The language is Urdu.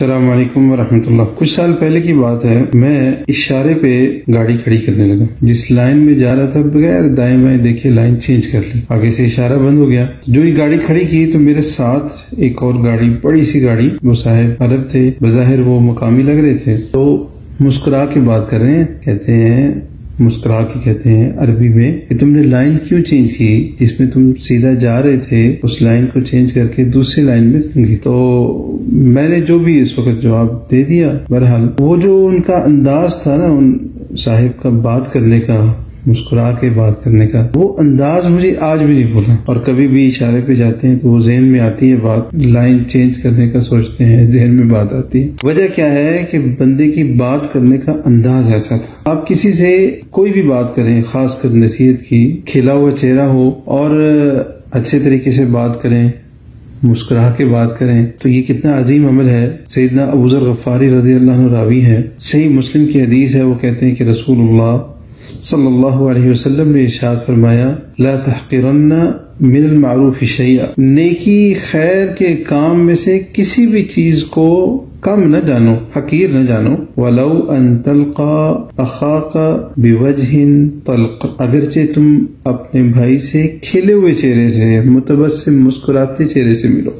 السلام علیکم ورحمۃ اللہ۔ کچھ سال پہلے کی بات ہے، میں اشارے پہ گاڑی کھڑی کرنے لگا۔ جس لائن میں جا رہا تھا بغیر دائیں بائیں دیکھے لائن چینج کر لی، آگے سے اشارہ بند ہو گیا۔ جو ہی گاڑی کھڑی کی تو میرے ساتھ ایک اور گاڑی، بڑی سی گاڑی، وہ صاحب عرب تھے، بظاہر وہ مقامی لگ رہے تھے، تو مسکرا کے بات کر رہے ہیں، کہتے ہیں مسکرا کے کہتے ہیں عربی میں کہ تم نے لائن کیوں چینج کی؟ جس میں تم سیدھا جا رہے تھے اس لائن کو چینج کر کے دوسری لائن میں گئی۔ تو میں نے جو بھی اس وقت جواب دے دیا۔ بہرحال وہ جو ان کا انداز تھا نا، ان صاحب کا بات کرنے کا، مسکرا کے بات کرنے کا، وہ انداز مجھے آج بھی نہیں بھولا۔ اور کبھی بھی اشارے پہ جاتے ہیں تو وہ ذہن میں آتی ہے بات، لائن چینج کرنے کا سوچتے ہیں، ذہن میں بات آتی ہے۔ وجہ کیا ہے کہ بندے کی بات کرنے کا انداز ایسا تھا۔ آپ کسی سے کوئی بھی بات کریں، خاص کر نصیحت کی، کھلا ہوا چہرہ ہو اور اچھے طریقے سے بات کریں، مسکرا کے بات کریں، تو یہ کتنا عظیم عمل ہے۔ سیدنا ابو ذر غفاری رضی اللہ عنہ راوی ہے، صحیح مسلم کی حدیث ہے، وہ کہتے ہیں کہ رسول اللہ صلی اللہ علیہ وسلم نے ارشاد فرمایا، لا تحقرن من المعروف شیئا، نیکی خیر کے کام میں سے کسی بھی چیز کو کم نہ جانو، حقیر نہ جانو، ولو ان تلقى اخاك بوجه طلق، اگرچہ تم اپنے بھائی سے کھلے ہوئے چہرے سے، متبسم مسکراتے چہرے سے ملو۔